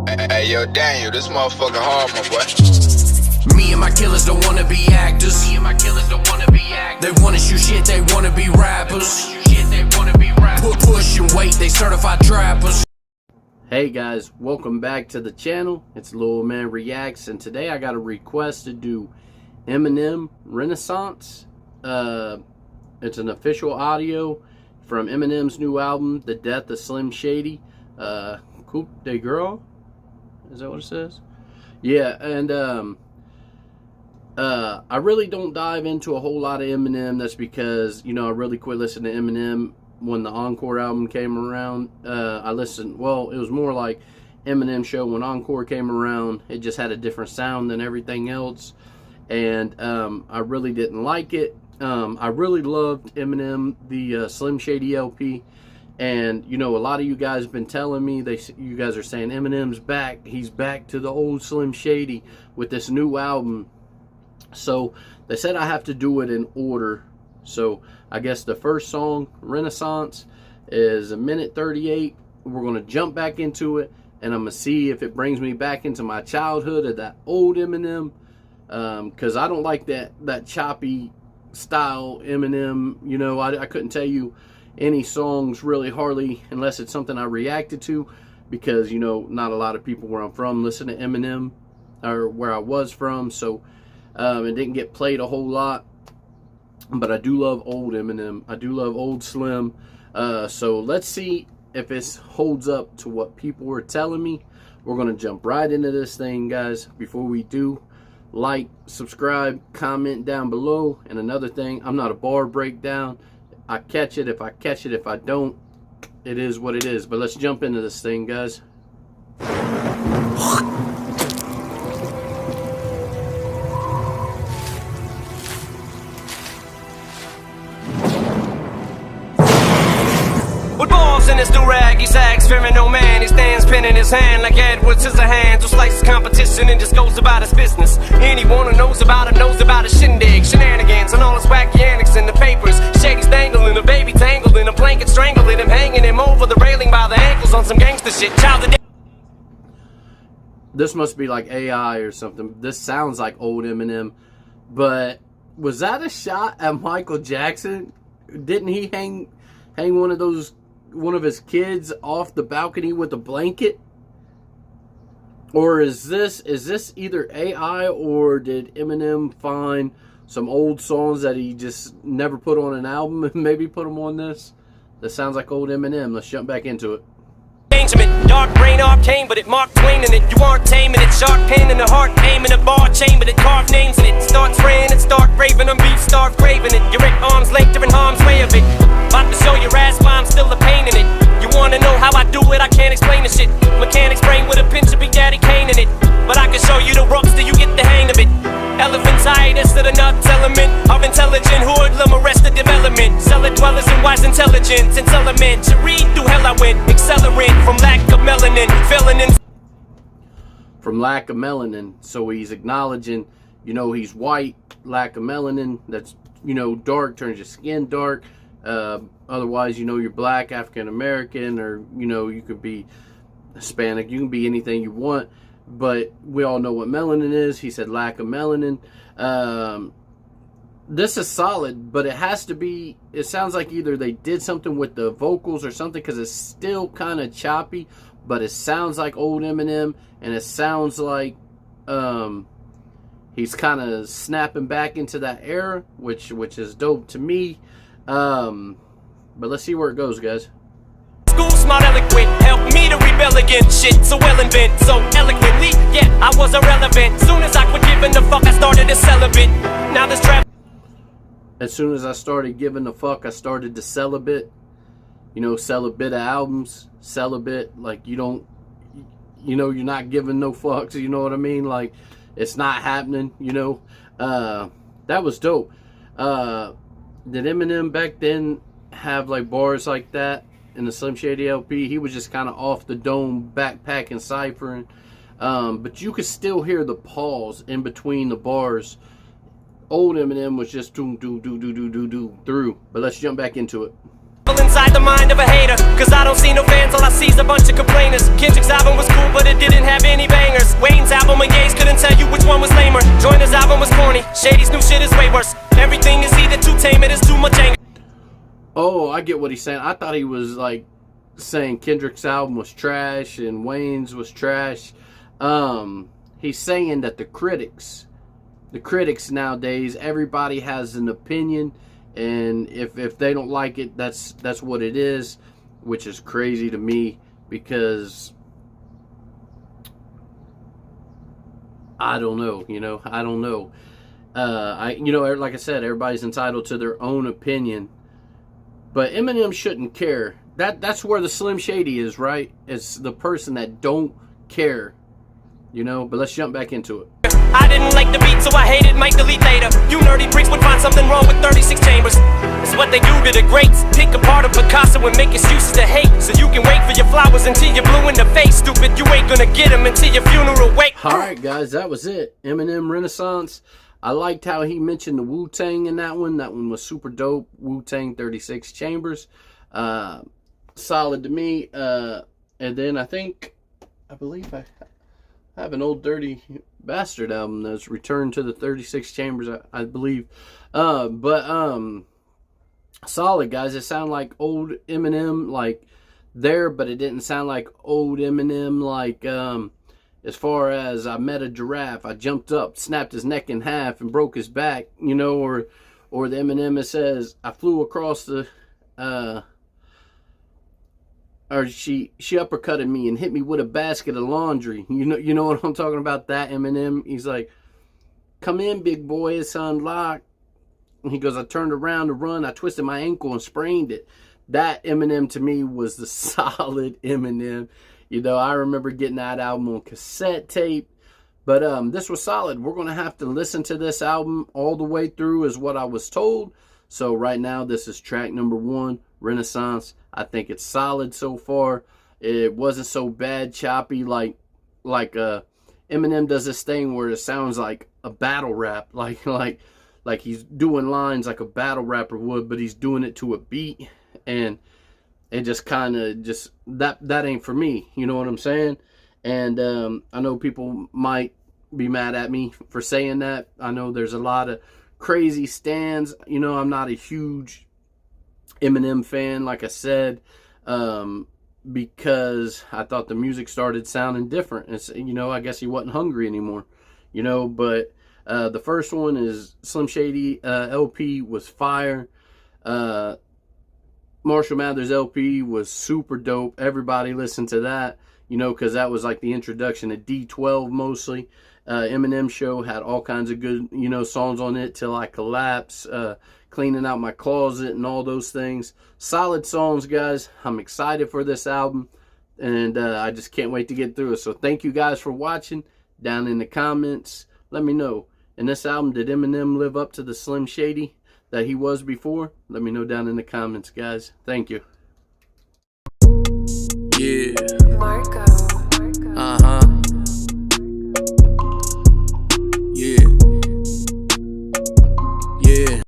Hey, yo, Daniel, this motherfucker hard, my boy. Me and my killers don't wanna be actors. They wanna shoot shit, they wanna be rappers. Push and wait, they certified trappers. Hey guys, welcome back to the channel. It's Lil Man Reacts, and today I got a request to do Eminem Renaissance. It's an official audio from Eminem's new album, The Death of Slim Shady. Coupe de Girl? Is that what it says? Yeah, and I really don't dive into a whole lot of Eminem. That's because, you know, I really quit listening to Eminem when the Encore album came around. I listened, well, it was more like Eminem show when Encore came around. It just had a different sound than everything else, and I really didn't like it. I really loved Eminem, the Slim Shady LP, and you know, a lot of you guys have been telling me, you guys are saying Eminem's back. He's back to the old Slim Shady with this new album. So they said I have to do it in order. So I guess the first song, Renaissance, is 1:38. We're going to jump back into it, and I'm going to see if it brings me back into my childhood of that old Eminem, because I don't like that choppy style Eminem. You know, I couldn't tell you any songs really hardly unless it's something I reacted to, because, you know, not a lot of people where I'm from listen to Eminem, or where I was from, so it didn't get played a whole lot. But I do love old Eminem. I do love old Slim. So let's see if this holds up to what people were telling me. We're going to jump right into this thing, guys. Before we do, like, subscribe, comment down below. And another thing, I'm not a bar breakdown. I catch it if I catch it. If I don't, it is what it is. But let's jump into this thing, guys. With balls in his do-rag, he sags, fearing no man. He stands pinning his hand like Edward Scissorhands, who slices competition and just goes about his business. Anyone who knows about him knows about his shindig, shenanigans, and all his wacky antics in the papers. Shady's dangling, a baby tangled in a blanket, strangling him, hanging him over the railing by the ankles on some gangster shit. Child of This must be like AI or something. This sounds like old Eminem. But was that a shot at Michael Jackson? Didn't he hang one of his kids off the balcony with a blanket? Or is this either AI, or did Eminem find some old songs that he just never put on an album and maybe put them on this? That sounds like old Eminem. Let's jump back into it. Dark brain arcane, but it Mark Twain in it. You aren't taming it. Sharp pain in the heart, aim in a bar chamber that carved names in it. Start spraying it, start raving them beats, start craving it. You're at arm's length, you're in harm's way of it. About to show your ass why I'm still a pain in it. You wanna know how I do it? I can't explain the shit. Mechanics brain with a pinch of Big Daddy Kane in it. But I can show you the ropes till you get the hang of it. Elephantitis to the nuts element of intelligent hoodlum, arrested development. Cellar dwellers and wise intelligence. It's elementary, through hell I went. Accelerant from lack of melanin. Filling in From lack of melanin. So he's acknowledging, you know, he's white, lack of melanin. That's, you know, dark, turns your skin dark. Otherwise, you know, you're black, African American, or, you know, you could be Hispanic. You can be anything you want. But we all know what melanin is. He said lack of melanin. This is solid, but it has to be, it sounds like either they did something with the vocals or something, because it's still kind of choppy, but it sounds like old Eminem, and it sounds like he's kind of snapping back into that era, which is dope to me. But let's see where it goes, guys. school, smart, eloquent, help me to rebel against shit so well invent, so eloquently, yeah, I was irrelevant. Soon as I quit giving the fuck, I started to celibate. Now this trap. As soon as I started giving the fuck, I started to sell a bit. You know, sell a bit of albums, sell a bit, like you don't, you know, you're not giving no fucks, you know what I mean? Like, it's not happening, you know. That was dope. Did Eminem back then have like bars like that in the Slim Shady LP? He was just kind of off the dome, backpacking, ciphering. But you could still hear the pause in between the bars. Old Eminem was just do through. But let's jump back into it. Inside the mind of a hater, cause I don't see no fans, all I see is a bunch of complainers. Kendrick's album was cool, but it didn't have Shady's new shit is way worse. Everything is either too tame, it is too much anger. Oh, I get what he's saying. I thought he was like saying Kendrick's album was trash and Wayne's was trash. He's saying that the critics nowadays, everybody has an opinion, and if they don't like it, that's what it is, which is crazy to me, because I don't know, I don't know. Like I said, everybody's entitled to their own opinion, but Eminem shouldn't care. That's where the Slim Shady is, right? It's the person that don't care, but let's jump back into it. I didn't like the beat, so I hated, might delete later. You nerdy freaks would find something wrong with 36 chambers. It's what they do to the greats. Pick apart a Picasso and make excuses to hate, so you can wait for your flowers until you're blue in the face. Stupid, you ain't gonna get them until your funeral wake. Alright guys, that was it. Eminem Renaissance. I liked how he mentioned the Wu-Tang in that one. That one was super dope. Wu-Tang 36 Chambers. Solid to me. And then I believe I have an Old Dirty Bastard album that's Return to the 36 Chambers, I believe. Solid, guys. It sounded like old Eminem, like there, but it didn't sound like old Eminem, like as far as I met a giraffe, I jumped up, snapped his neck in half, and broke his back, or the Eminem that says I flew across the or she uppercutted me and hit me with a basket of laundry. You know what I'm talking about? That Eminem. He's like, "Come in, big boy, it's unlocked." And he goes, "I turned around to run, I twisted my ankle and sprained it." That Eminem to me was the solid Eminem. I remember getting that album on cassette tape. But this was solid. We're going to have to listen to this album all the way through is what I was told. So right now, this is track number 1, Renaissance. I think it's solid so far. It wasn't so bad, choppy, like Eminem does this thing where it sounds like a battle rap, like he's doing lines like a battle rapper would, but he's doing it to a beat, and it just kind of that ain't for me. You know what I'm saying? And I know people might be mad at me for saying that. I know there's a lot of crazy stands. I'm not a huge Eminem fan, like I said, because I thought the music started sounding different. It's, I guess he wasn't hungry anymore, but the first one is Slim Shady LP was fire. Marshall Mathers LP was super dope. Everybody listened to that, because that was like the introduction to D12 mostly. Eminem Show had all kinds of good, songs on it, Till I Collapse, Cleaning Out My Closet, and all those things. Solid songs, guys. I'm excited for this album, and I just can't wait to get through it. So thank you guys for watching. Down in the comments, let me know. In this album, did Eminem live up to the Slim Shady that he was before? Let me know down in the comments, guys. Thank you. Yeah. Marco.